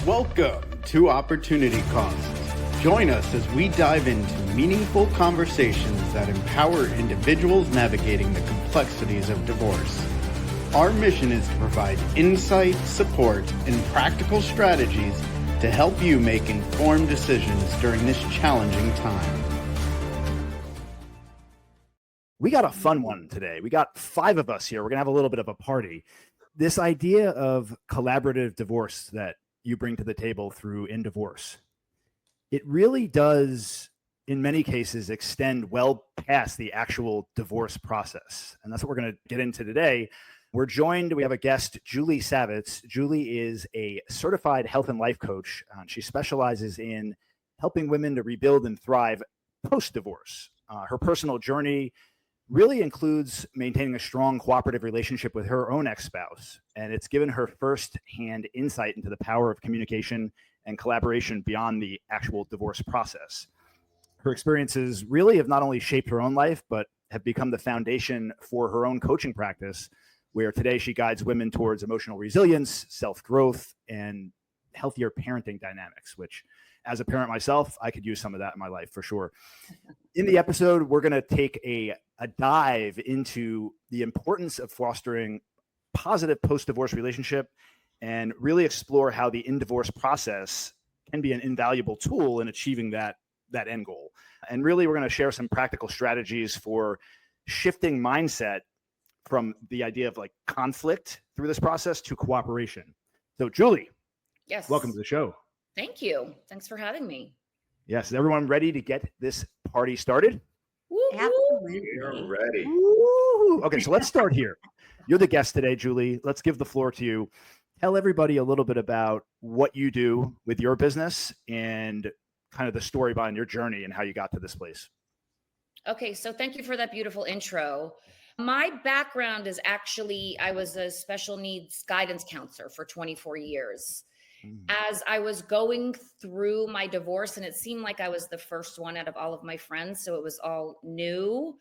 Welcome to Opportunity Costs. Join us as we dive into meaningful conversations that empower individuals navigating the complexities of divorce. Our mission is to provide insight, support, and practical strategies to help you make informed decisions during this challenging time. We got a fun one today. We got 5 of us here. We're going to have a little bit of a party. This idea of collaborative divorce that you bring to the table through In Divorce, it really does, in many cases, extend well past the actual divorce process. And that's what we're going to get into today. We have a guest, Julie Savitz. Julie is a certified health and life coach. She specializes in helping women to rebuild and thrive post-divorce. Her personal journey really includes maintaining a strong cooperative relationship with her own ex-spouse. And it's given her first-hand insight into the power of communication and collaboration beyond the actual divorce process. Her experiences really have not only shaped her own life, but have become the foundation for her own coaching practice, where today she guides women towards emotional resilience, self-growth, and healthier parenting dynamics, which as a parent myself, I could use some of that in my life for sure. In the episode, we're going to take a dive into the importance of fostering positive post-divorce relationship and really explore how the in-divorce process can be an invaluable tool in achieving that end goal. And really, we're going to share some practical strategies for shifting mindset from the idea of like conflict through this process to cooperation. So Julie, yes, welcome to the show. Thank you. Thanks for having me. Yes. Is everyone ready to get this party started? Absolutely. We're ready. Woo-hoo. Okay, so let's start here. You're the guest today, Julie. Let's give the floor to you. Tell everybody a little bit about what you do with your business and kind of the story behind your journey and how you got to this place. Okay, so thank you for that beautiful intro. My background is actually, I was a special needs guidance counselor for 24 years. As I was going through my divorce, and it seemed like I was the first one out of all of my friends, so it was all new,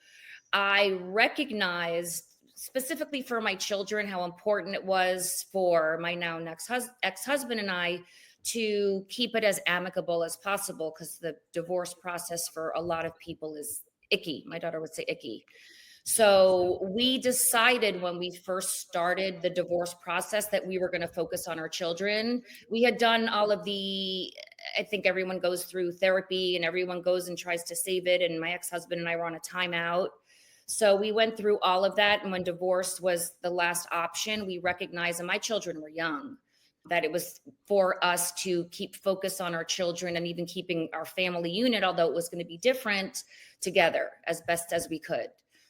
I recognized specifically for my children how important it was for my now ex-husband and I to keep it as amicable as possible, because the divorce process for a lot of people is icky. My daughter would say icky. So we decided when we first started the divorce process that we were going to focus on our children. We had done all of I think everyone goes through therapy and everyone goes and tries to save it. And my ex-husband and I were on a timeout. So we went through all of that. And when divorce was the last option, we recognized, and my children were young, that it was for us to keep focus on our children and even keeping our family unit, although it was going to be different, together as best as we could.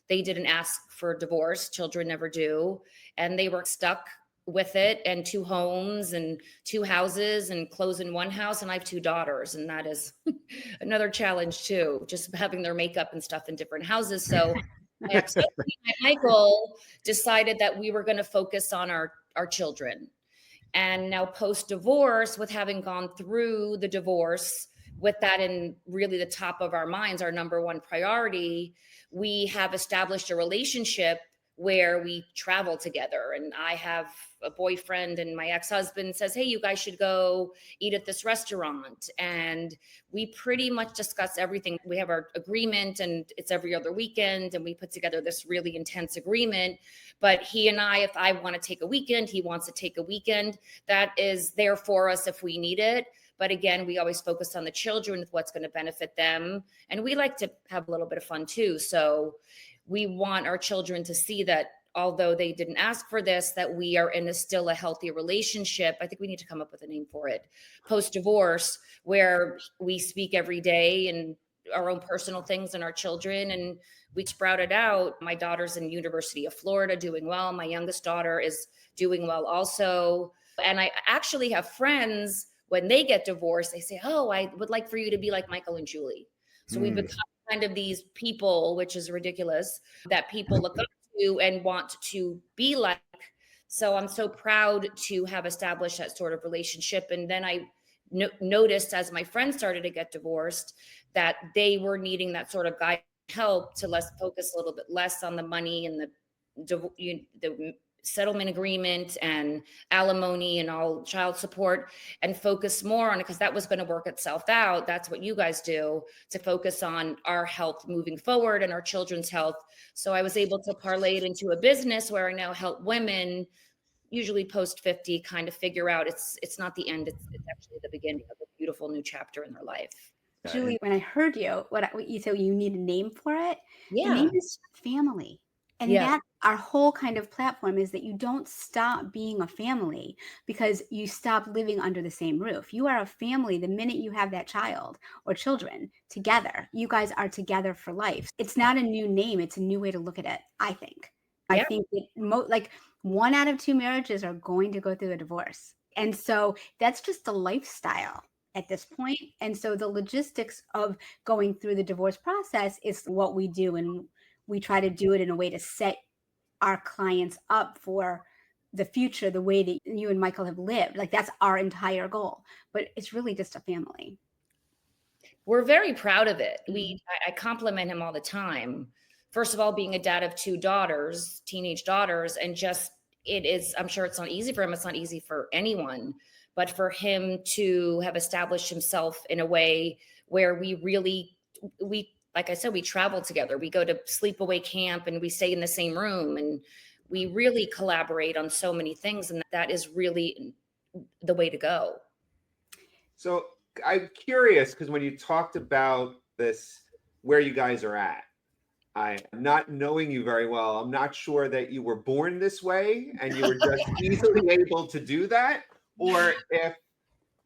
They didn't ask for divorce. Children never do. And they were stuck with it, and 2 homes and 2 houses and clothes in one house. And I have 2 daughters. And that is another challenge too, just having their makeup and stuff in different houses. So my ex-husband, Michael, decided that we were going to focus on our children. And now post-divorce, with having gone through the divorce, with that in really the top of our minds, our number one priority, we have established a relationship where we travel together. And I have a boyfriend, and my ex-husband says, hey, you guys should go eat at this restaurant. And we pretty much discuss everything. We have our agreement, and it's every other weekend. And we put together this really intense agreement. But he and I, if I want to take a weekend, he wants to take a weekend. That is there for us if we need it. But again, we always focus on the children with what's going to benefit them. And we like to have a little bit of fun too. So we want our children to see that although they didn't ask for this, that we are in still a healthy relationship. I think we need to come up with a name for it. Post-divorce, where we speak every day and our own personal things and our children. And we sprouted out. My daughter's in University of Florida doing well. My youngest daughter is doing well also. And I actually have friends, when they get divorced, they say, oh, I would like for you to be like Michael and Julie. So we've become kind of these people, which is ridiculous, that people look up to and want to be like. So I'm so proud to have established that sort of relationship. And then I noticed as my friends started to get divorced that they were needing that sort of guide help to focus a little bit less on the money and the settlement agreement and alimony and all child support, and focus more on it, because that was going to work itself out. That's what you guys do, to focus on our health moving forward and our children's health. So I was able to parlay it into a business where I now help women, usually post 50, kind of figure out it's not the end, it's actually the beginning of a beautiful new chapter in their life. Julie, when I heard you, what you said, you need a name for it. Yeah. The name is family. And Yeah. that our whole kind of platform is that you don't stop being a family because you stop living under the same roof. You are a family the minute you have that child or children together. You guys are together for life. It's not a new name. It's a new way to look at it, I think. Yeah. I think that like 1 out of 2 marriages are going to go through a divorce. And so that's just a lifestyle at this point. And so the logistics of going through the divorce process is what we do. And we try to do it in a way to set our clients up for the future, the way that you and Michael have lived. Like that's our entire goal, but it's really just a family. We're very proud of it. I compliment him all the time. First of all, being a dad of 2 daughters, teenage daughters, and just, it is, I'm sure it's not easy for him. It's not easy for anyone, but for him to have established himself in a way where we like I said, we travel together. We go to sleepaway camp and we stay in the same room, and we really collaborate on so many things. And that is really the way to go. So I'm curious, because when you talked about this, where you guys are at, I, not knowing you very well, I'm not sure that you were born this way and you were just easily able to do that, or if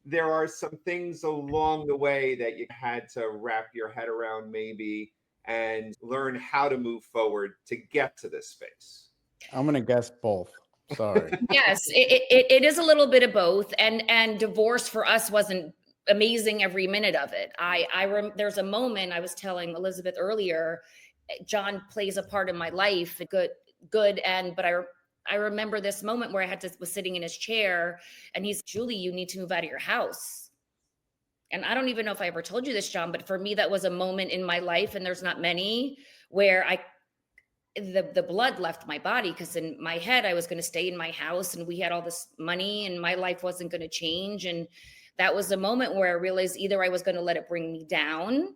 there are some things along the way that you had to wrap your head around maybe and learn how to move forward to get to this space. I'm going to guess both. Sorry. Yes, it is a little bit of both. And divorce for us wasn't amazing every minute of it. There's a moment I was telling Elizabeth earlier, John plays a part in my life, good and, but I remember this moment where was sitting in his chair and he's, Julie, you need to move out of your house. And I don't even know if I ever told you this, John, but for me, that was a moment in my life, and there's not many, where the blood left my body, because in my head, I was going to stay in my house and we had all this money and my life wasn't going to change. And that was a moment where I realized either I was going to let it bring me down,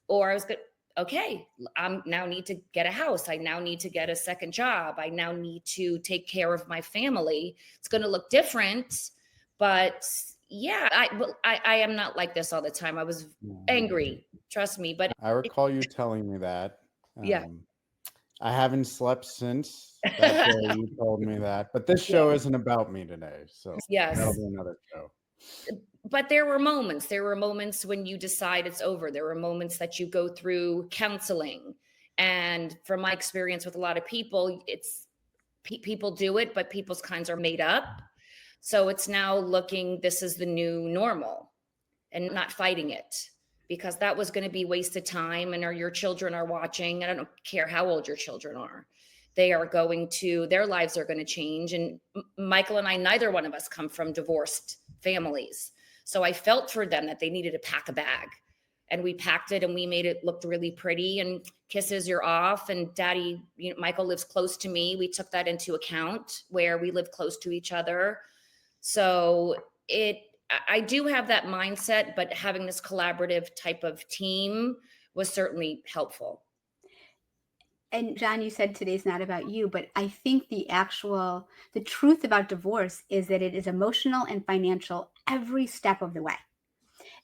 or I was going to, okay, I now need to get a house. I now need to get a second job. I now need to take care of my family. It's going to look different, but yeah, I am not like this all the time. I was angry, trust me. But I recall you telling me that. Yeah. I haven't slept since that day you told me that, but this show isn't about me today. So yes, that'll be another show. But there were moments when you decide it's over. There were moments that you go through counseling. And from my experience with a lot of people, it's people do it, but people's kinds are made up. So it's now this is the new normal, and not fighting it, because that was going to be wasted time. And your children are watching. I don't care how old your children are. Their lives are going to change. And Michael and I, neither one of us come from divorced families. So I felt for them that they needed to pack a bag, and we packed it and we made it look really pretty, and kisses, you're off. And Daddy, Michael lives close to me. We took that into account, where we live close to each other. So I do have that mindset, but having this collaborative type of team was certainly helpful. And John, you said today's not about you, but I think the truth about divorce is that it is emotional and financial every step of the way.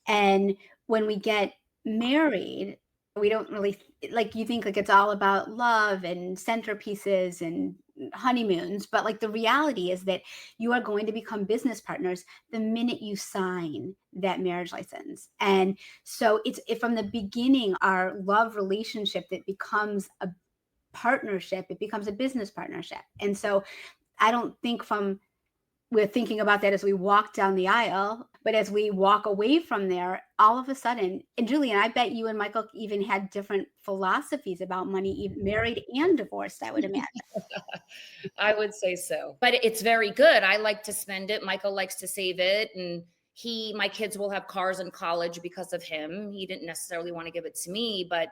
And when we get married, we don't really, like, you think like it's all about love and centerpieces and honeymoons, but like the reality is that you are going to become business partners the minute you sign that marriage license. And so it's from the beginning, our love relationship that becomes a partnership, it becomes a business partnership. And so I don't think we're thinking about that as we walk down the aisle, but as we walk away from there, all of a sudden, and Julie, I bet you and Michael even had different philosophies about money, even married and divorced, I would imagine. I would say so, but it's very good. I like to spend it. Michael likes to save it. And my kids will have cars in college because of him. He didn't necessarily want to give it to me, but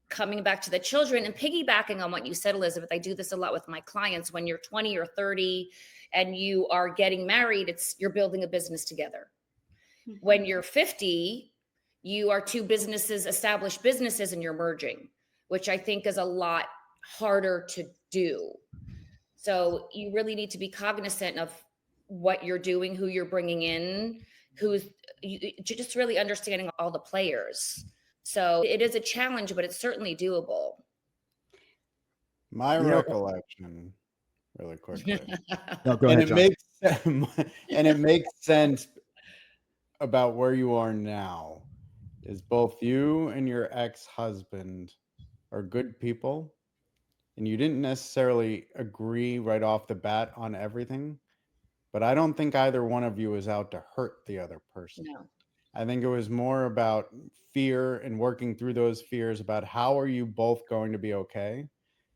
coming back to the children and piggybacking on what you said, Elizabeth, I do this a lot with my clients. When you're 20 or 30 and you are getting married, you're building a business together. When you're 50, you are two businesses, established businesses, and you're merging, which I think is a lot harder to do. So you really need to be cognizant of what you're doing, who you're bringing in, just really understanding all the players. So it is a challenge, but it's certainly doable. My recollection, really quickly, No, go ahead, John. it makes sense about where you are now. Is both you and your ex-husband are good people, and you didn't necessarily agree right off the bat on everything, but I don't think either one of you was out to hurt the other person. No. I think it was more about fear and working through those fears about how are you both going to be okay,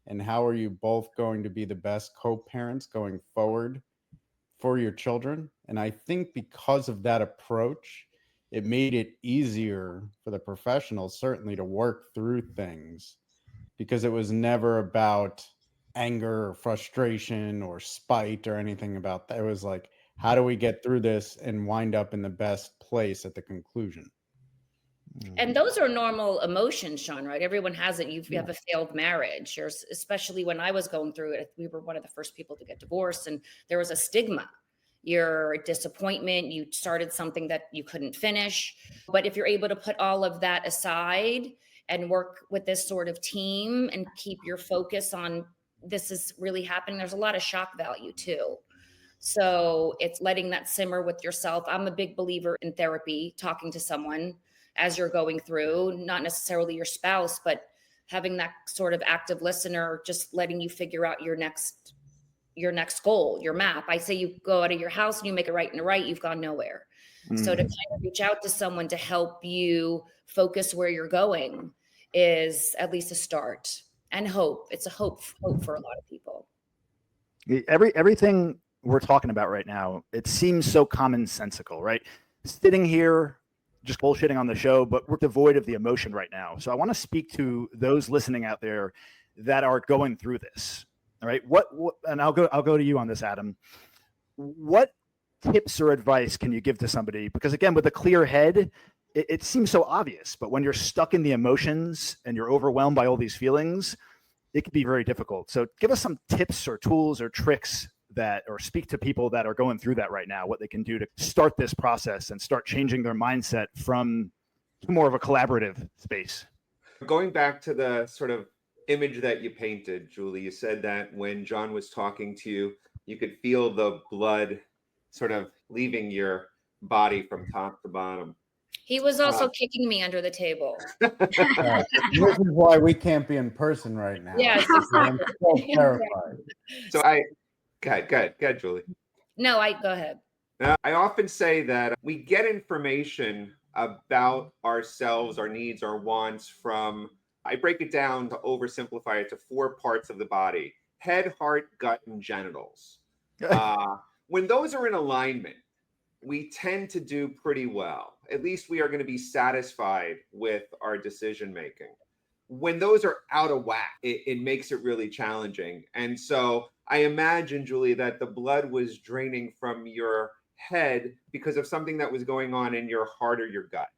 and how are you both going to be the best co-parents going forward for your children. And I think because of that approach, it made it easier for the professionals, certainly, to work through things, because it was never about anger or frustration or spite or anything about that. It was like, how do we get through this and wind up in the best place at the conclusion? And those are normal emotions, Sean, right? Everyone has it. You have a failed marriage, or especially when I was going through it, we were one of the first people to get divorced, and there was a stigma. Your disappointment, you started something that you couldn't finish. But if you're able to put all of that aside and work with this sort of team and keep your focus on this is really happening, there's a lot of shock value too. So it's letting that simmer with yourself. I'm a big believer in therapy, talking to someone as you're going through, not necessarily your spouse, but having that sort of active listener, just letting you figure out your next goal, your map. I say you go out of your house and you make a right and a right, you've gone nowhere. So to kind of reach out to someone to help you focus where you're going is at least a start. And hope. It's a hope for a lot of people. Everything we're talking about right now, it seems so commonsensical, right? Sitting here just bullshitting on the show, but we're devoid of the emotion right now. So I want to speak to those listening out there that are going through this. All right. What and I'll go to you on this, Adam. What tips or advice can you give to somebody? Because again, with a clear head, it seems so obvious, but when you're stuck in the emotions and you're overwhelmed by all these feelings, it can be very difficult. So give us some tips or tools or tricks or speak to people that are going through that right now, what they can do to start this process and start changing their mindset from more of a collaborative space. Going back to the sort of image that you painted, Julie, you said that when John was talking to you, you could feel the blood sort of leaving your body from top to bottom. He was also kicking me under the table. This is why we can't be in person right now. Yes, I'm so terrified. So go ahead, Julie. No, go ahead. I often say that we get information about ourselves, our needs, our wants from, I break it down to oversimplify it to 4 parts of the body: head, heart, gut, and genitals. When those are in alignment, we tend to do pretty well. At least we are going to be satisfied with our decision making. When those are out of whack, it makes it really challenging. And so I imagine, Julie, that the blood was draining from your head because of something that was going on in your heart or your gut,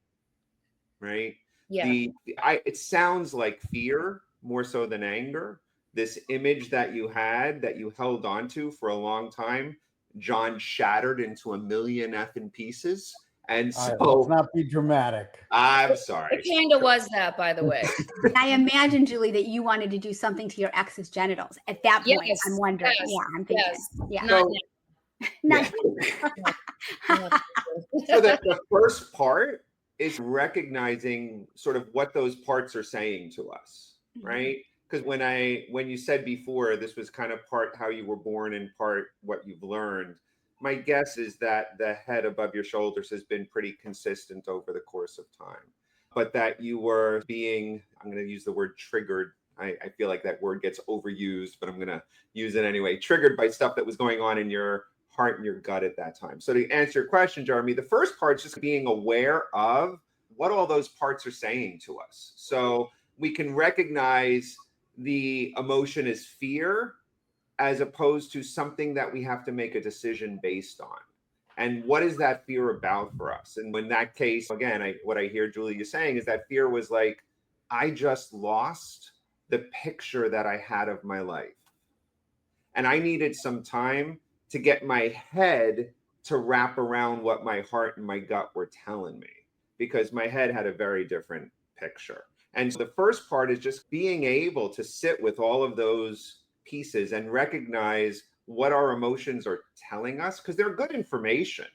right? Yeah. It sounds like fear more so than anger. This image that you had, that you held on to for a long time, John shattered into a million effing pieces. And so let's not be dramatic. I'm sorry. It kind of was that, by the way. I imagine, Julie, that you wanted to do something to your ex's genitals. At that point, Yes, I'm wondering. yes, Yeah, I'm thinking. yes. Yeah. So, Not- so the first part is recognizing sort of what those parts are saying to us, right? Because when you said before, this was kind of part how you were born and part what you've learned. My guess is that the head above your shoulders has been pretty consistent over the course of time, but that you were being, I'm going to use the word triggered. I feel like that word gets overused, but I'm going to use it anyway. Triggered by stuff that was going on in your heart and your gut at that time. So to answer your question, Jeremy, the first part is just being aware of what all those parts are saying to us. So we can recognize the emotion as fear as opposed to something that we have to make a decision based on. And what is that fear about for us? And in that case, again, what I hear Julie saying is that fear was like, I just lost the picture that I had of my life. And I needed some time to get my head to wrap around what my heart and my gut were telling me, because my head had a very different picture. And so the first part is just being able to sit with all of those pieces and recognize what our emotions are telling us, because they're good information.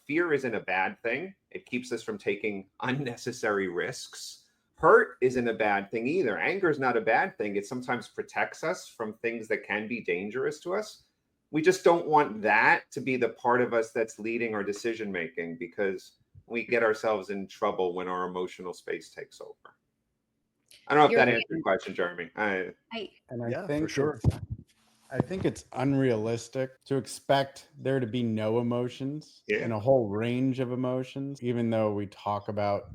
Fear isn't a bad thing. It keeps us from taking unnecessary risks. Hurt isn't a bad thing either. Anger is not a bad thing. It sometimes protects us from things that can be dangerous to us. We just don't want that to be the part of us that's leading our decision making, because we get ourselves in trouble when our emotional space takes over. I don't know if that answered your question, Jeremy. I Yeah, think for sure. I think it's unrealistic to expect there to be no emotions and a whole range of emotions, even though we talk about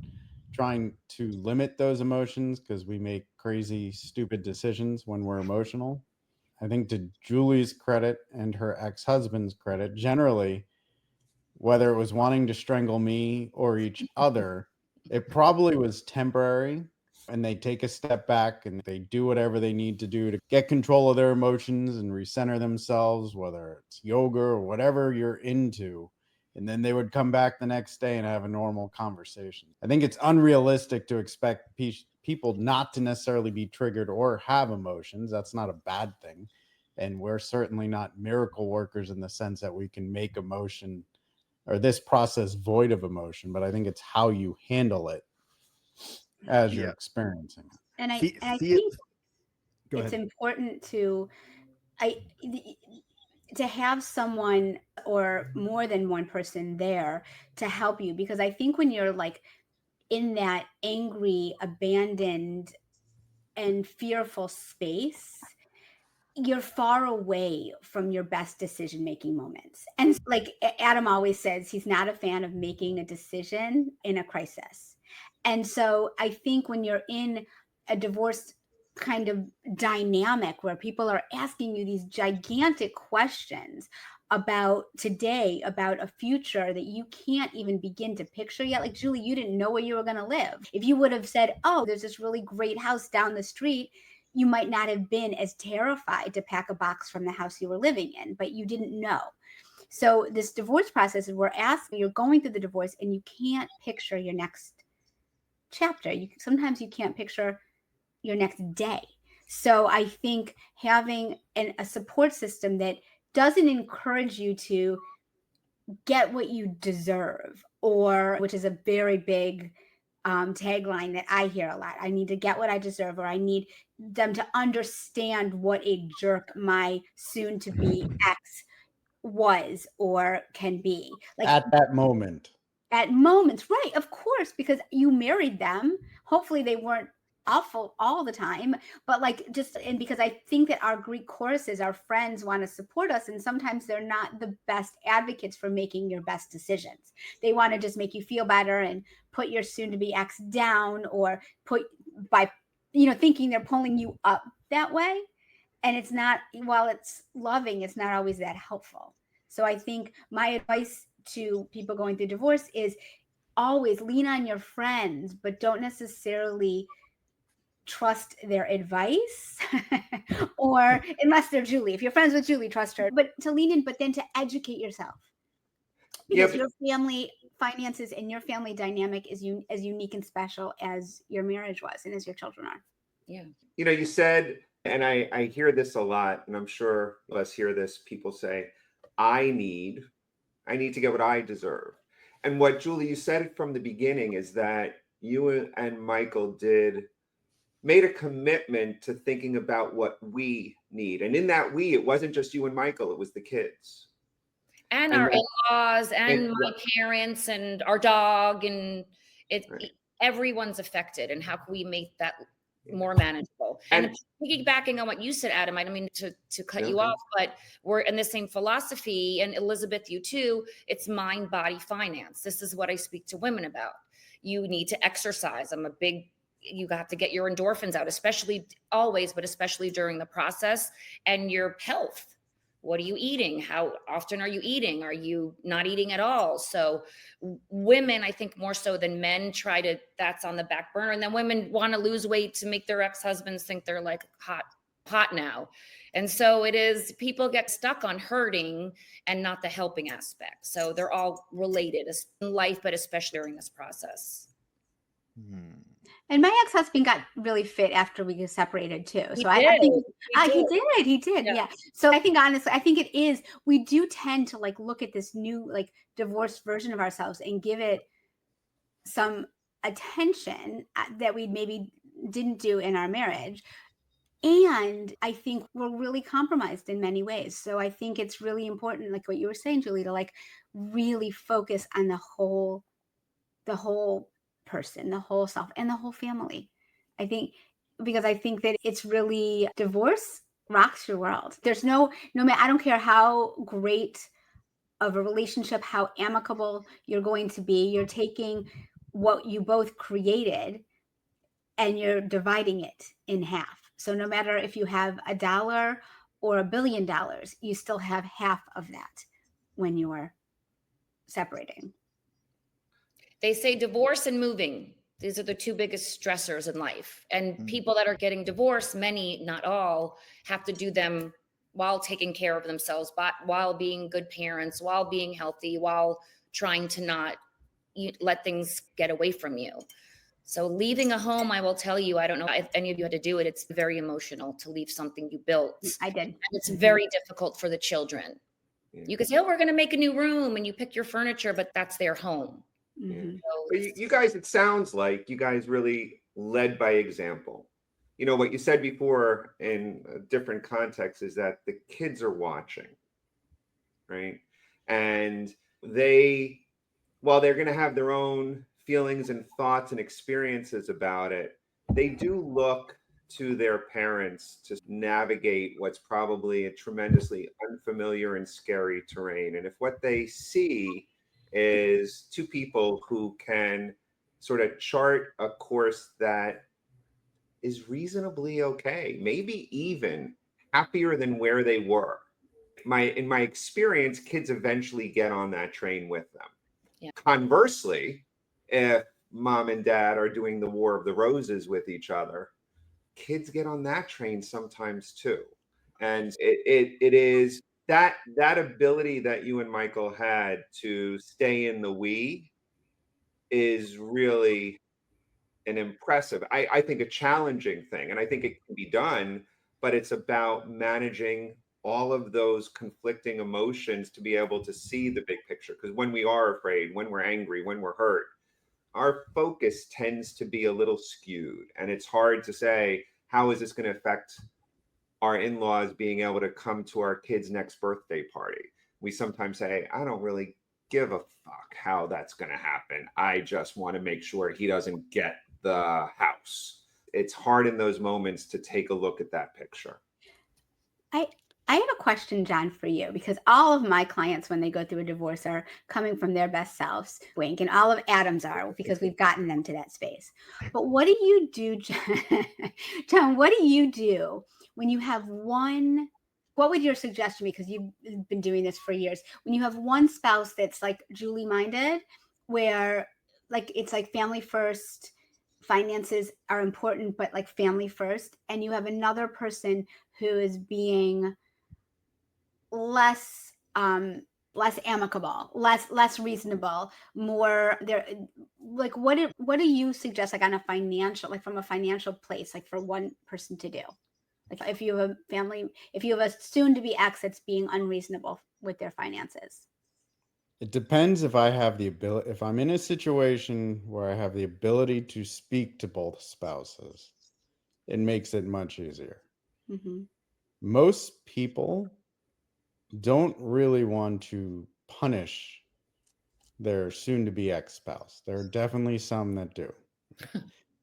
trying to limit those emotions because we make crazy, stupid decisions when we're emotional. I think to Julie's credit and her ex-husband's credit, generally, whether it was wanting to strangle me or each other, it probably was temporary, and they take a step back and they do whatever they need to do to get control of their emotions and recenter themselves, whether it's yoga or whatever you're into. And then they would come back the next day and have a normal conversation. I think it's unrealistic to expect people not to necessarily be triggered or have emotions. That's not a bad thing. And we're certainly not miracle workers in the sense that we can make emotion or this process void of emotion, but I think it's how you handle it as you're experiencing it. And I think it's important to have someone or more than one person there to help you, because I think when you're like in that angry, abandoned, and fearful space, you're far away from your best decision-making moments. And like Adam always says, he's not a fan of making a decision in a crisis. And so I think when you're in a divorce kind of dynamic where people are asking you these gigantic questions about today, about a future that you can't even begin to picture yet. Like, Julie, you didn't know where you were going to live. If you would have said, oh, there's this really great house down the street, you might not have been as terrified to pack a box from the house you were living in, but you didn't know. So this divorce process, you're going through the divorce and you can't picture your next chapter. Sometimes you can't picture your next day. So I think having a support system that doesn't encourage you to get what you deserve, which is a very big tagline that I hear a lot. I need to get what I deserve, or I need them to understand what a jerk my soon-to-be ex was or can be. Like at that moment. At moments, right? Of course, because you married them. Hopefully they weren't awful all the time, but because I think that our Greek choruses, our friends want to support us, and sometimes they're not the best advocates for making your best decisions. They want to just make you feel better and put your soon-to-be ex down, or thinking they're pulling you up that way. And it's not, while it's loving, it's not always that helpful. So I think my advice to people going through divorce is always lean on your friends, but don't necessarily trust their advice or unless they're Julie. If you're friends with Julie, trust her, but to lean in, but then to educate yourself, because your family finances and your family dynamic is as unique and special as your marriage was and as your children are. Yeah. You said, and I hear this a lot, and I'm sure us hear this, people say, I need to get what I deserve. And what, Julie, you said from the beginning is that you and Michael made a commitment to thinking about what we need. And in that it wasn't just you and Michael, it was the kids. And our in-laws and my parents and our dog, and everyone's affected. And how can we make that more manageable? And piggybacking on what you said, Adam, I don't mean to cut you off, but we're in the same philosophy, and Elizabeth, you too. It's mind, body, finance. This is what I speak to women about. You need to exercise. I'm a big you have to get your endorphins out, especially always, but especially during the process, and your health. What are you eating? How often are you eating? Are you not eating at all? So women, I think more so than men, that's on the back burner. And then women want to lose weight to make their ex-husbands think they're like hot now. And so it is, people get stuck on hurting and not the helping aspect. So they're all related in life, but especially during this process. And my ex-husband got really fit after we got separated too. He So I think he did. Yeah. Yeah. So I think honestly, I think it is, we do tend to like look at this new like divorced version of ourselves and give it some attention that we maybe didn't do in our marriage. And I think we're really compromised in many ways. So I think it's really important, like what you were saying, Julie, to like really focus on the whole person, the whole self, and the whole family. I think, because I think that it's really, divorce rocks your world. There's no matter, I don't care how great of a relationship, how amicable you're going to be, you're taking what you both created and you're dividing it in half. So no matter if you have $1 or $1 billion, you still have half of that when you're separating. They say divorce and moving, these are the two biggest stressors in life. And people that are getting divorced, many, not all, have to do them while taking care of themselves, but while being good parents, while being healthy, while trying to not let things get away from you. So leaving a home, I will tell you, I don't know if any of you had to do it. It's very emotional to leave something you built. I did. And it's very difficult for the children. You could say, oh, we're going to make a new room, and you pick your furniture, but that's their home. Mm-hmm. So But you guys, it sounds like you guys really led by example. You know, what you said before in a different context is that the kids are watching, right? And while they're going to have their own feelings and thoughts and experiences about it, they do look to their parents to navigate what's probably a tremendously unfamiliar and scary terrain. And if what they see is two people who can sort of chart a course that is reasonably okay, maybe even happier than where they were. In my experience, kids eventually get on that train with them. Yeah. Conversely, if mom and dad are doing the War of the Roses with each other, kids get on that train sometimes too. And it is that ability that you and Michael had to stay in the we is really an impressive, I think a challenging thing. And I think it can be done, but it's about managing all of those conflicting emotions to be able to see the big picture. Because when we are afraid, when we're angry, when we're hurt, our focus tends to be a little skewed. And it's hard to say, how is this going to affect our in-laws being able to come to our kid's next birthday party? We sometimes say, I don't really give a fuck how that's going to happen. I just want to make sure he doesn't get the house. It's hard in those moments to take a look at that picture. I have a question, John, for you, because all of my clients, when they go through a divorce, are coming from their best selves, wink, and all of Adam's are, because we've gotten them to that space. But what do you do, John, what do you do when you have what would your suggestion be? Because you've been doing this for years. When you have one spouse that's like Julie minded, where like it's like family first, finances are important, but like family first, and you have another person who is being less amicable, less reasonable, more there, like what do you suggest, like on a financial, like from a financial place, like for one person to do? Like if you have a family, if you have a soon to be ex that's being unreasonable with their finances. It depends if I have the ability, if I'm in a situation where I have the ability to speak to both spouses, it makes it much easier. Mm-hmm. Most people don't really want to punish their soon-to-be ex-spouse. There are definitely some that do.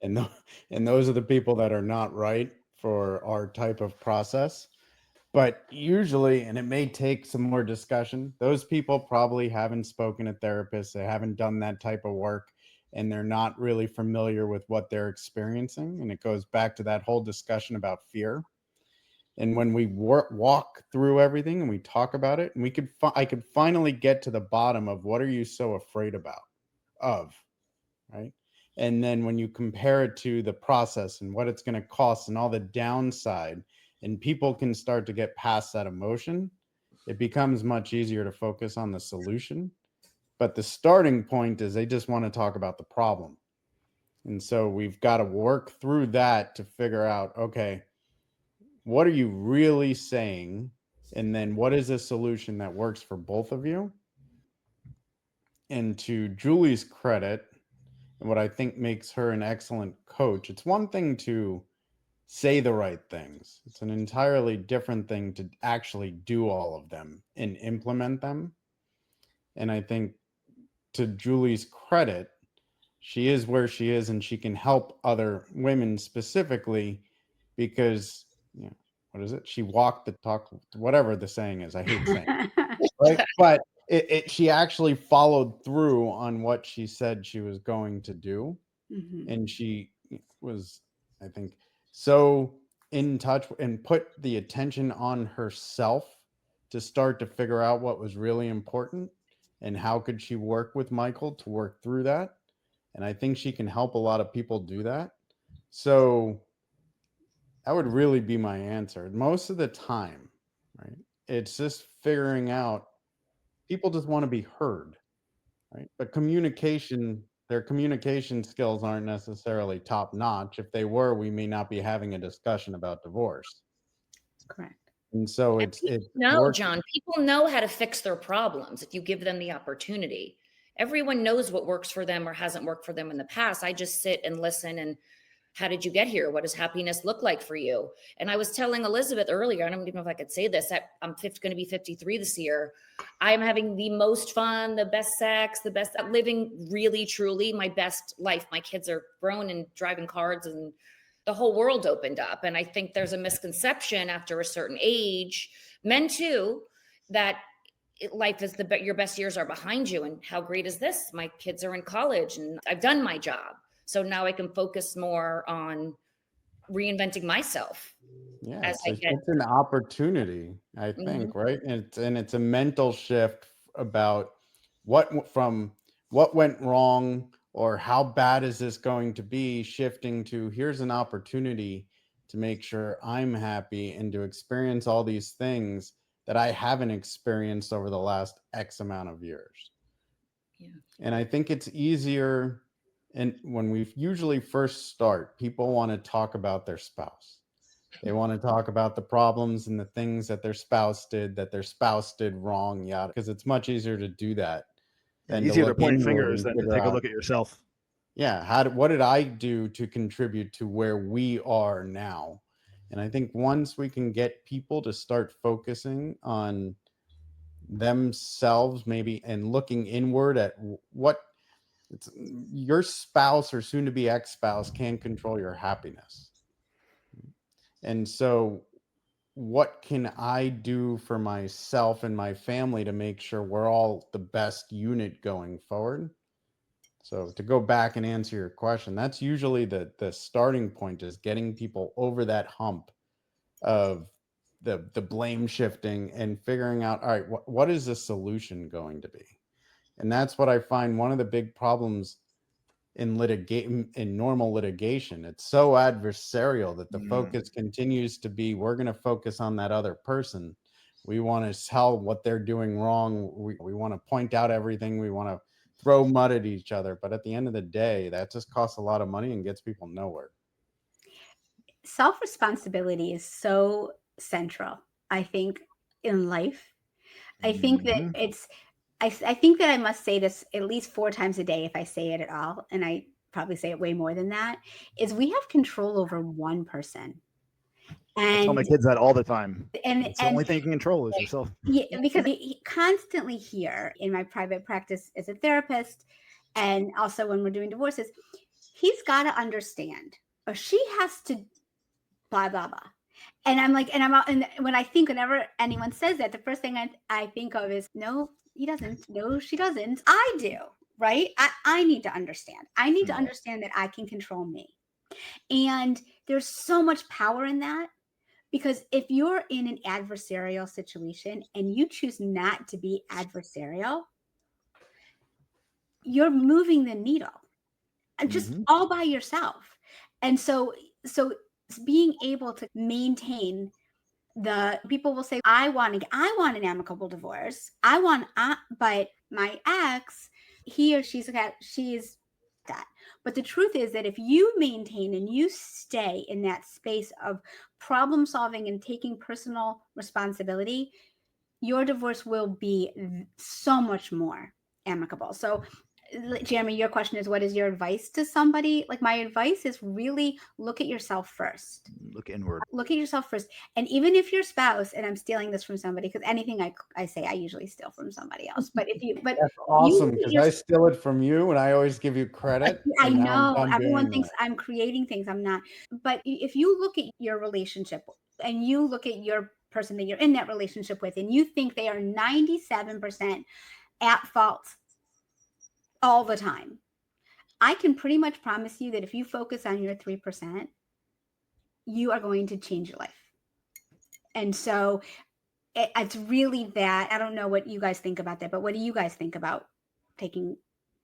and those are the people that are not right for our type of process. But usually, and it may take some more discussion, those people probably haven't spoken to therapists. They haven't done that type of work. and they're not really familiar with what they're experiencing. And it goes back to that whole discussion about fear. And when we walk through everything and we talk about it, and I could finally get to the bottom of what are you so afraid of, right? And then when you compare it to the process and what it's going to cost and all the downside, and people can start to get past that emotion, it becomes much easier to focus on the solution. But the starting point is they just want to talk about the problem. And so we've got to work through that to figure out, okay, what are you really saying? And then what is a solution that works for both of you? And to Julie's credit, and what I think makes her an excellent coach, it's one thing to say the right things. It's an entirely different thing to actually do all of them and implement them. And I think to Julie's credit, she is where she is, and she can help other women specifically because, what is it? She walked the talk, whatever the saying is. I hate saying it, right? But she actually followed through on what she said she was going to do. Mhm. And she was, I think, so in touch and put the attention on herself to start to figure out what was really important and how could she work with Michael to work through that. And I think she can help a lot of people do that. So that would really be my answer. Most of the time, right? It's just figuring out, people just want to be heard, right? But their communication skills aren't necessarily top notch. If they were, we may not be having a discussion about divorce. Correct. And so And John, people know how to fix their problems if you give them the opportunity. Everyone knows what works for them or hasn't worked for them in the past. I just sit and listen and how did you get here? What does happiness look like for you? And I was telling Elizabeth earlier, I don't even know if I could say this, I'm going to be 53 this year. I'm having the most fun, the best sex, the best living, really, truly my best life. My kids are grown and driving cars and the whole world opened up. And I think there's a misconception after a certain age, men too, that life is your best years are behind you. And how great is this? My kids are in college and I've done my job. So now I can focus more on reinventing myself. Yeah, it's an opportunity, I think, right? And it's a mental shift about what went wrong or how bad is this going to be, shifting to here's an opportunity to make sure I'm happy and to experience all these things that I haven't experienced over the last X amount of years. Yeah. And I think it's easier. And when we usually first start, people want to talk about their spouse. They want to talk about the problems and the things that their spouse did wrong, yada, because it's much easier to do that than easier to to look point inward fingers and than to figure take a out, look at yourself. Yeah, what did I do to contribute to where we are now? And I think once we can get people to start focusing on themselves, maybe, and looking inward at what your spouse or soon to be ex-spouse can't control your happiness. And so what can I do for myself and my family to make sure we're all the best unit going forward? So to go back and answer your question, that's usually the starting point, is getting people over that hump of the blame shifting and figuring out, all right, what is the solution going to be? And that's what I find one of the big problems in normal litigation. It's so adversarial that the focus continues to be, we're going to focus on that other person. We want to tell what they're doing wrong. We want to point out everything. We want to throw mud at each other. But at the end of the day, that just costs a lot of money and gets people nowhere. Self-responsibility is so central, I think, in life. I think that I think that I must say this at least 4 times a day if I say it at all, and I probably say it way more than that, is we have control over one person. I tell my And kids that all the time. It's the only and thing you can control is yourself. yeah, because I constantly hear in my private practice as a therapist, and also when we're doing divorces, he's got to understand, or she has to blah blah blah. And I'm like, and whenever anyone says that, the first thing I think of is, no, he doesn't. No, she doesn't. I do. right? I need to understand. I need to understand that I can control me. And there's so much power in that, because if you're in an adversarial situation and you choose not to be adversarial, you're moving the needle just all by yourself. And so being able to maintain the people will say, I want an amicable divorce. But my ex, he or she's that. But the truth is that if you maintain and you stay in that space of problem solving and taking personal responsibility, your divorce will be so much more amicable. So Jeremy, your question is, what is your advice to somebody? Like, my advice is really look at yourself first. Look inward. Look at yourself first. And even if your spouse, and I'm stealing this from somebody, because anything I say, I usually steal from somebody else. But that's awesome, because I steal it from you and I always give you credit. I know everyone thinks I'm creating things. I'm not. But if you look at your relationship and you look at your person that you're in that relationship with, and you think they are 97% at fault all the time, I can pretty much promise you that if you focus on your 3%, you are going to change your life. And so it's really that. I don't know what you guys think about that, but what do you guys think about taking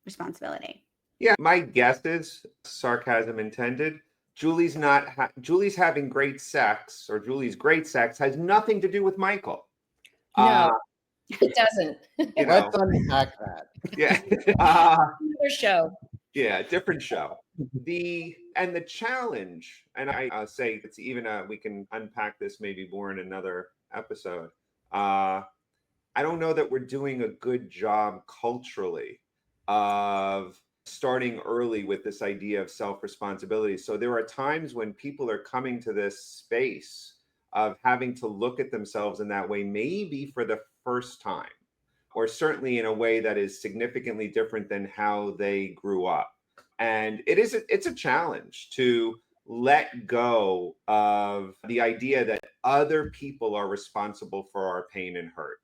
responsibility? Yeah, my guess is, sarcasm intended, Julie's having great sex, or Julie's great sex has nothing to do with Michael. No, it doesn't. Let's unpack that. Yeah. Another show. Yeah, different show. The challenge, and I say it's even we can unpack this maybe more in another episode. I don't know that we're doing a good job culturally of starting early with this idea of self-responsibility. So there are times when people are coming to this space of having to look at themselves in that way, maybe for the first time, or certainly in a way that is significantly different than how they grew up. And it's a challenge to let go of the idea that other people are responsible for our pain and hurt,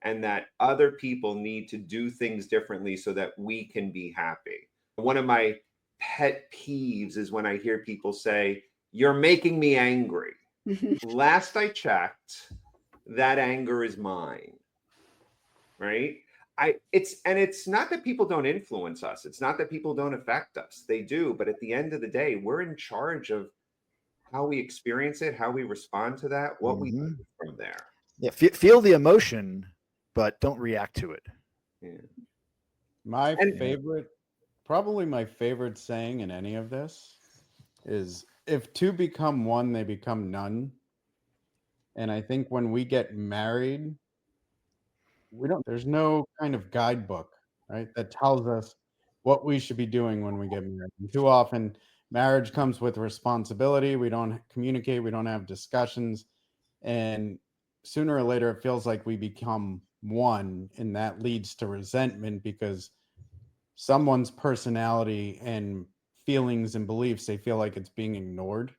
and that other people need to do things differently so that we can be happy. One of my pet peeves is when I hear people say, "You're making me angry." Last I checked, that anger is mine, right? It's not that people don't influence us. It's not that people don't affect us. They do. But at the end of the day, we're in charge of how we experience it, how we respond to that, what we do from there. Yeah, feel the emotion, but don't react to it. Yeah. Probably my favorite saying in any of this is, if two become one, they become none. And I think when we get married, there's no kind of guidebook, right, that tells us what we should be doing when we get married. And too often, marriage comes with responsibility. We don't communicate. We don't have discussions. And sooner or later, it feels like we become one. And that leads to resentment, because someone's personality and feelings and beliefs, they feel like it's being ignored.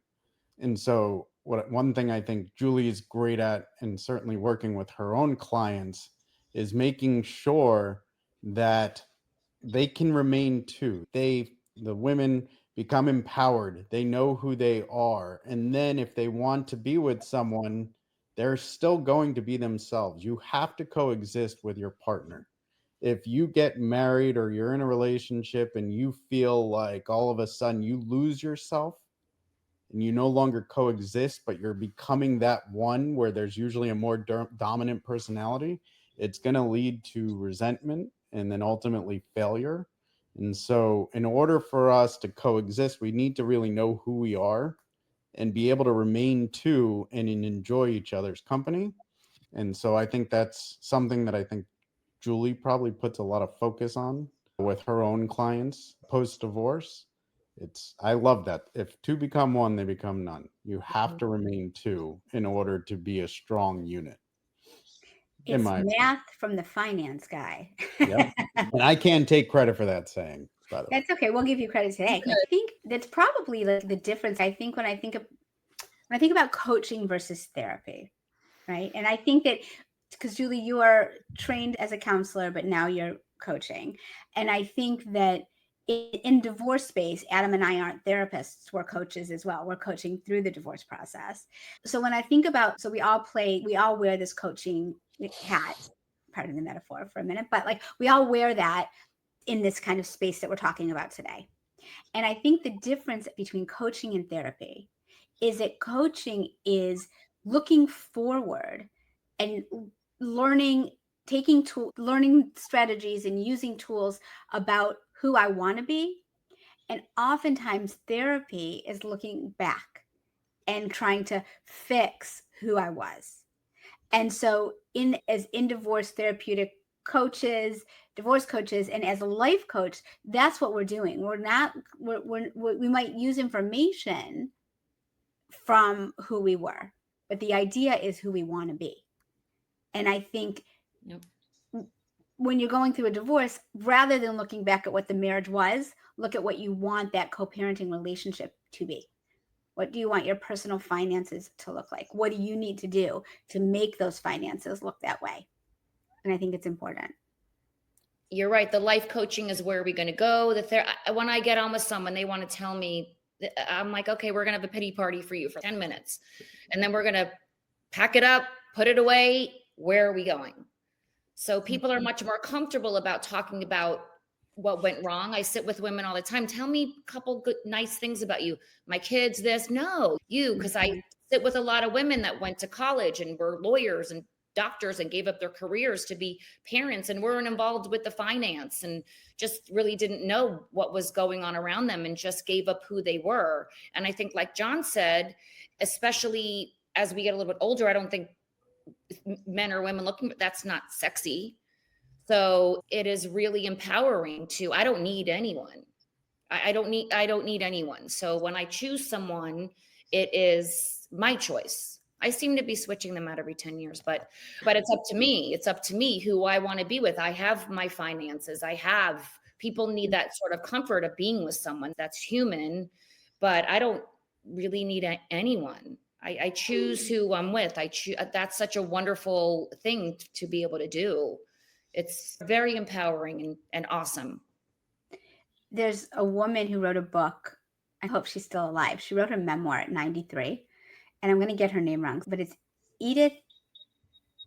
And so one thing I think Julie is great at, and certainly working with her own clients, is making sure that they can remain two. The women become empowered. They know who they are. And then if they want to be with someone, they're still going to be themselves. You have to coexist with your partner. If you get married or you're in a relationship and you feel like all of a sudden you lose yourself and you no longer coexist, but you're becoming that one where there's usually a more dominant personality, it's going to lead to resentment and then ultimately failure. And so in order for us to coexist, we need to really know who we are and be able to remain two and enjoy each other's company. And so I think that's something that I think Julie probably puts a lot of focus on with her own clients post-divorce. I love that. If two become one, they become none. You have to remain two in order to be a strong unit. It's math from the finance guy. Yep. And I can't take credit for that saying, by the way. That's okay. We'll give you credit today. I think that's probably like the difference. I think when I think about coaching versus therapy, right? And I think that because Julie, you are trained as a counselor, but now you're coaching. And I think that in divorce space, Adam and I aren't therapists, we're coaches as well. We're coaching through the divorce process. So when I think about, so we all wear this coaching hat, pardon the metaphor for a minute, but like we all wear that in this kind of space that we're talking about today. And I think the difference between coaching and therapy is that coaching is looking forward and learning strategies and using tools about who I want to be. And oftentimes therapy is looking back and trying to fix who I was. And so in divorce therapeutic coaches, divorce coaches, and as a life coach, that's what we're doing. We might use information from who we were, but the idea is who we want to be. And I think when you're going through a divorce, rather than looking back at what the marriage was, look at what you want that co-parenting relationship to be. What do you want your personal finances to look like? What do you need to do to make those finances look that way? And I think it's important. You're right. The life coaching is where we're going to go. When I get on with someone, they want to tell me, I'm like, okay, we're going to have a pity party for you for 10 minutes. And then we're going to pack it up, put it away. Where are we going? So people are much more comfortable about talking about what went wrong. I sit with women all the time. Tell me a couple good, nice things about you. My kids, this, no, you, because I sit with a lot of women that went to college and were lawyers and doctors and gave up their careers to be parents and weren't involved with the finance and just really didn't know what was going on around them and just gave up who they were. And I think, like John said, especially as we get a little bit older, I don't think men or women looking, that's not sexy. So it is really empowering I don't need anyone. I don't need anyone. So when I choose someone, it is my choice. I seem to be switching them out every 10 years, but it's up to me. It's up to me who I want to be with. I have my finances. People need that sort of comfort of being with someone that's human, but I don't really need anyone. I choose who I'm with. That's such a wonderful thing to be able to do. It's very empowering and awesome. There's a woman who wrote a book. I hope she's still alive. She wrote a memoir at 93, and I'm going to get her name wrong, but it's Edith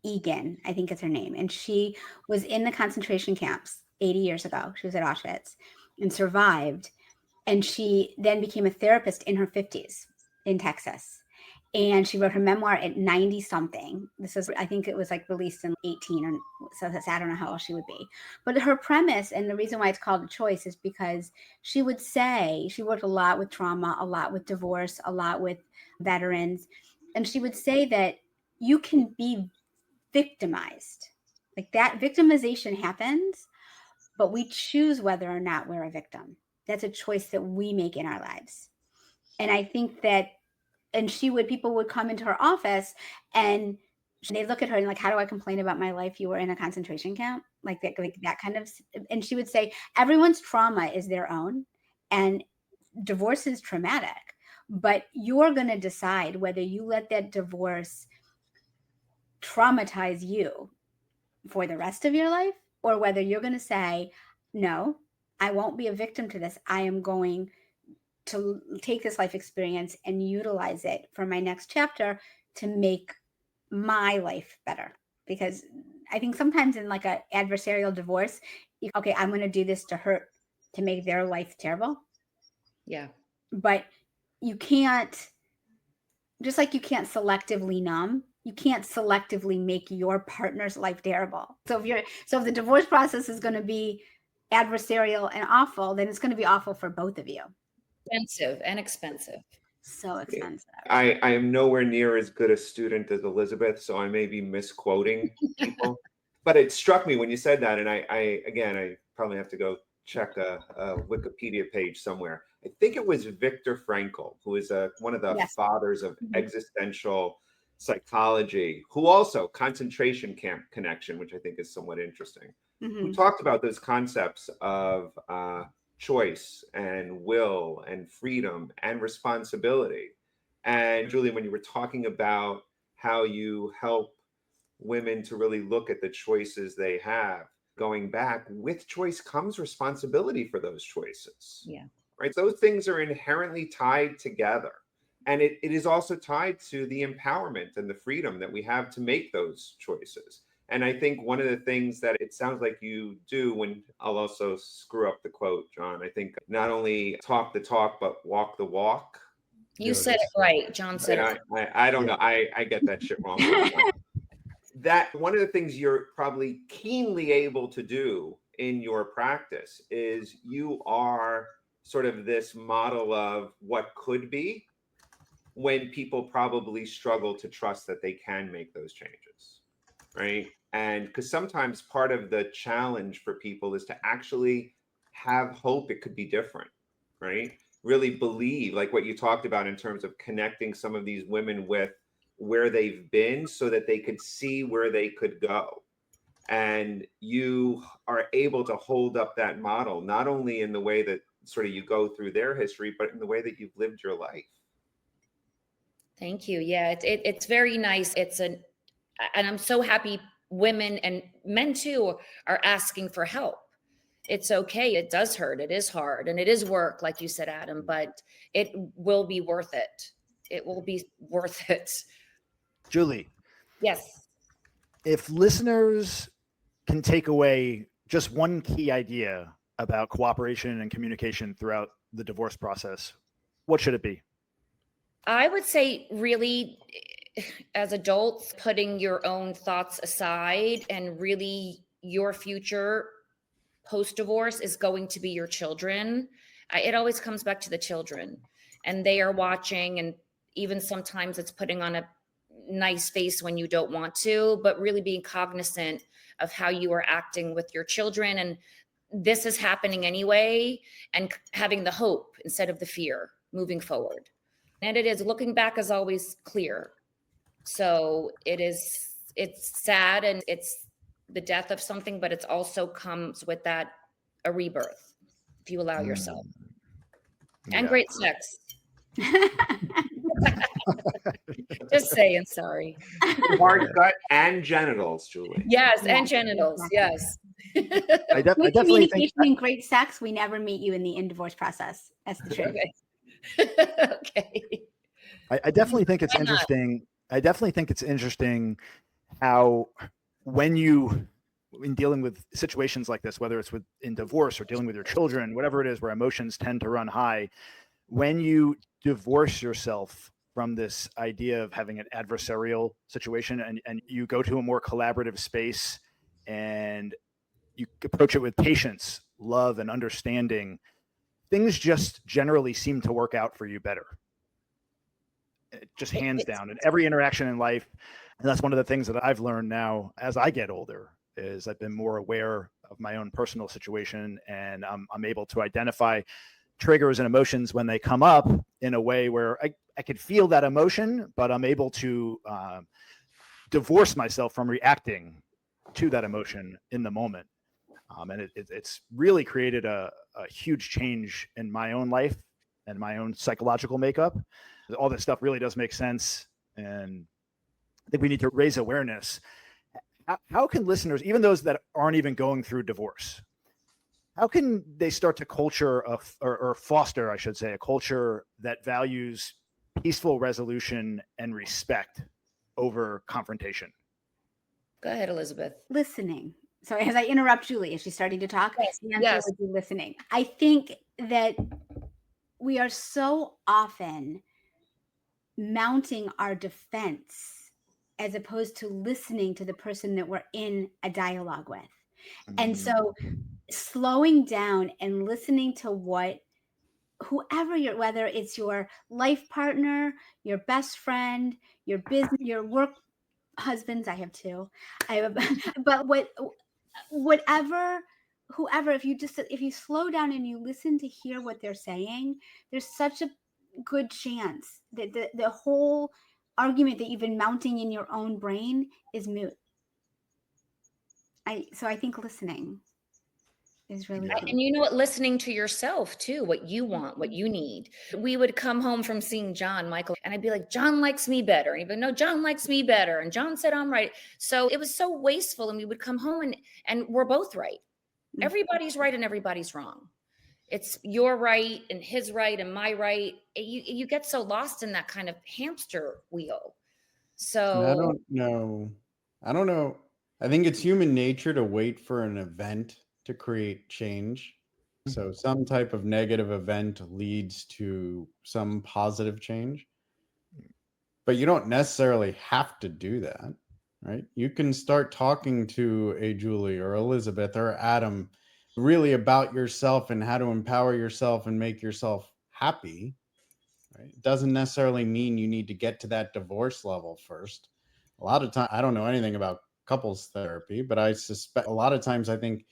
Egan, I think is her name. And she was in the concentration camps 80 years ago. She was at Auschwitz and survived. And she then became a therapist in her 50s in Texas. And she wrote her memoir at 90 something. I think it was like released in 18, or so I don't know how old she would be. But her premise, and the reason why it's called A Choice, is because she would say, she worked a lot with trauma, a lot with divorce, a lot with veterans. And she would say that you can be victimized. Like that victimization happens, but we choose whether or not we're a victim. That's a choice that we make in our lives. And I think that, and people would come into her office and they look at her and like, how do I complain about my life? You were in a concentration camp, like that kind of, and she would say, everyone's trauma is their own and divorce is traumatic, but you're going to decide whether you let that divorce traumatize you for the rest of your life, or whether you're going to say, no, I won't be a victim to this. I am going to take this life experience and utilize it for my next chapter to make my life better. Because I think sometimes in like an adversarial divorce, okay, I'm going to do this to make their life terrible. Yeah. But you can't, just like you can't selectively numb, you can't selectively make your partner's life terrible. So if the divorce process is going to be adversarial and awful, then it's going to be awful for both of you. Expensive. So expensive. I am nowhere near as good a student as Elizabeth, so I may be misquoting people. But it struck me when you said that, and I probably have to go check a Wikipedia page somewhere. I think it was Viktor Frankl, who is one of the fathers of existential psychology, who also concentration camp connection, which I think is somewhat interesting, who talked about those concepts of choice and will and freedom and responsibility. And Julie, when you were talking about how you help women to really look at the choices they have, going back, with choice comes responsibility for those choices. Yeah. Right? Those things are inherently tied together. And it is also tied to the empowerment and the freedom that we have to make those choices. And I think one of the things that it sounds like you do, when I'll also screw up the quote, John, I think not only talk the talk, but walk the walk. You said it right. John said it. I don't know. I get that shit wrong all the time. That one of the things you're probably keenly able to do in your practice is you are sort of this model of what could be, when people probably struggle to trust that they can make those changes, right? And because sometimes part of the challenge for people is to actually have hope it could be different, right? Really believe, like what you talked about in terms of connecting some of these women with where they've been so that they could see where they could go. And you are able to hold up that model, not only in the way that sort of you go through their history, but in the way that you've lived your life. Thank you. Yeah, it's very nice. And I'm so happy women and men too are asking for help. It's okay. It does hurt. It is hard, and it is work, like you said, Adam, but it will be worth it. It will be worth it. Julie, Yes. if listeners can take away just one key idea about cooperation and communication throughout the divorce process, what should it be? I would say really, as adults, putting your own thoughts aside, and really your future post-divorce is going to be your children. It always comes back to the children, and they are watching, and even sometimes it's putting on a nice face when you don't want to, but really being cognizant of how you are acting with your children. And this is happening anyway, and having the hope instead of the fear moving forward. And it is, looking back is always clear. So it's sad, and it's the death of something, but it's also comes with that a rebirth if you allow yourself. And Yeah. great sex. Just saying, sorry. Heart, gut, and genitals, Julie. Yes, Yeah, and genitals. exactly. Yes. I Good definitely think communication and great sex. We never meet you in the divorce process. That's the truth. Okay. Okay. I definitely think it's Why not? interesting. I definitely think it's interesting how when you in dealing with situations like this, whether it's in divorce or dealing with your children, whatever it is where emotions tend to run high, when you divorce yourself from this idea of having an adversarial situation and you go to a more collaborative space and you approach it with patience, love, and understanding, things just generally seem to work out for you better. Just hands down in every interaction in life. And that's one of the things that I've learned now as I get older is I've been more aware of my own personal situation, and I'm able to identify triggers and emotions when they come up in a way where I could feel that emotion, but I'm able to divorce myself from reacting to that emotion in the moment. And it's really created a huge change in my own life and my own psychological makeup. All this stuff really does make sense. And I think we need to raise awareness. How can listeners, even those that aren't even going through divorce, how can they start to culture or foster, I should say, a culture that values peaceful resolution and respect over confrontation? Go ahead, Elizabeth. Listening. Sorry, as I interrupt Julie, is she starting to talk? Yes, The answer yes. would be listening. I think that we are so often mounting our defense as opposed to listening to the person that we're in a dialogue with. And so slowing down and listening to what whoever you're, whether it's your life partner, your best friend, your business, your work husbands, I have two. But whatever, whoever, if you slow down and you listen to hear what they're saying, there's such a good chance that the whole argument that you've been mounting in your own brain is moot. So I think listening. is really Yeah. key. And you know what, listening to yourself too, what you want, what you need. We would come home from seeing John Michael and I'd be like, John likes me better. And he'd be like, no, John likes me better. And John said, I'm right. So it was so wasteful. And we would come home and we're both right. Mhm. Everybody's right and everybody's wrong. It's your right and his right and my right. You get so lost in that kind of hamster wheel. And I So don't know. I don't know. I think it's human nature to wait for an event to create change. So some type of negative event leads to some positive change. But you don't necessarily have to do that, right? You can start talking to a Julie or Elizabeth or Adam really about yourself and how to empower yourself and make yourself happy, right? It doesn't necessarily mean you need to get to that divorce level first. A lot of time, I don't know anything about couples therapy, but I suspect a lot of times I think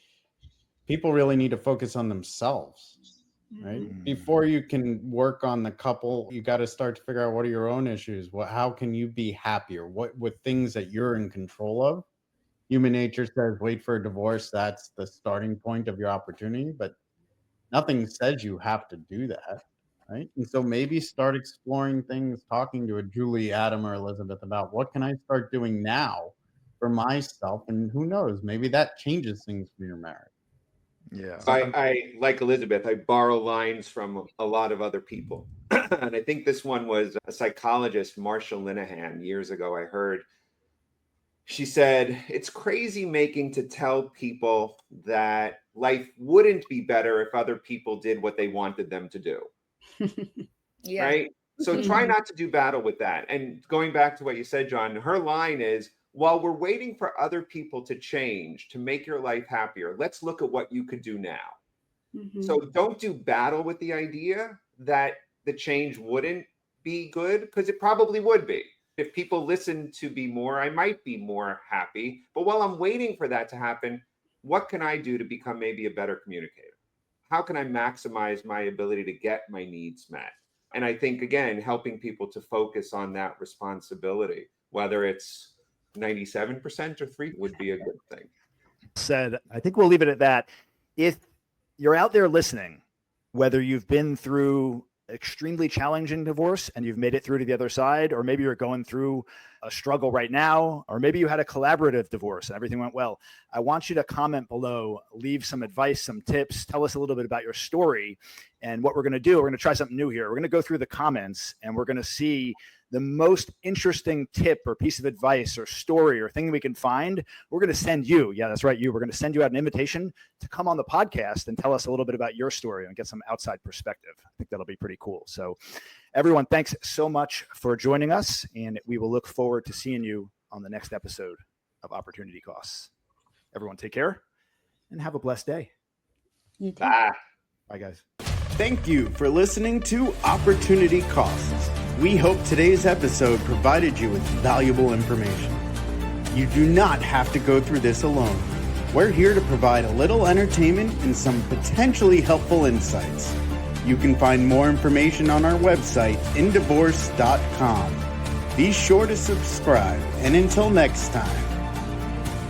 people really need to focus on themselves, right? Mhm. Before you can work on the couple, you got to start to figure out what are your own issues. How can you be happier? What with things that you're in control of? Human nature says wait for a divorce. That's the starting point of your opportunity, but nothing says you have to do that, right? And so maybe start exploring things, talking to a Julie, Adam, or Elizabeth about what can I start doing now for myself, and who knows, maybe that changes things for your marriage. Yeah. I like Elizabeth, I borrow lines from a lot of other people. And I think this one was a psychologist, Marsha Linehan, years ago. I heard she said, it's crazy making to tell people that life wouldn't be better if other people did what they wanted them to do. yeah. Right? So try not to do battle with that. And going back to what you said, John, her line is, while we're waiting for other people to change to make your life happier, let's look at what you could do now. Mhm. So don't do battle with the idea that the change wouldn't be good, because it probably would be. If people listen to be more, I might be more happy. But while I'm waiting for that to happen, what can I do to become maybe a better communicator? How can I maximize my ability to get my needs met? And I think, again, helping people to focus on that responsibility, whether it's 97% or 3 would be a good thing. Said, I think we'll leave it at that. If you're out there listening, whether you've been through extremely challenging divorce and you've made it through to the other side, or maybe you're going through a struggle right now, or maybe you had a collaborative divorce and everything went well, I want you to comment below, leave some advice, some tips, tell us a little bit about your story. And what we're going to do, we're going to try something new here. We're going to go through the comments and we're going to see the most interesting tip or piece of advice or story or thing we can find. We're going to send you, yeah, that's right, you. We're going to send you out an invitation to come on the podcast and tell us a little bit about your story and get some outside perspective. I think that'll be pretty cool. So everyone, thanks so much for joining us, and we will look forward to seeing you on the next episode of Opportunity Costs. Everyone take care and have a blessed day. You too. Bye. Bye, guys. Thank you for listening to Opportunity Costs. We hope today's episode provided you with valuable information. You do not have to go through this alone. We're here to provide a little entertainment and some potentially helpful insights. You can find more information on our website, indivorce.com. Be sure to subscribe, and until next time,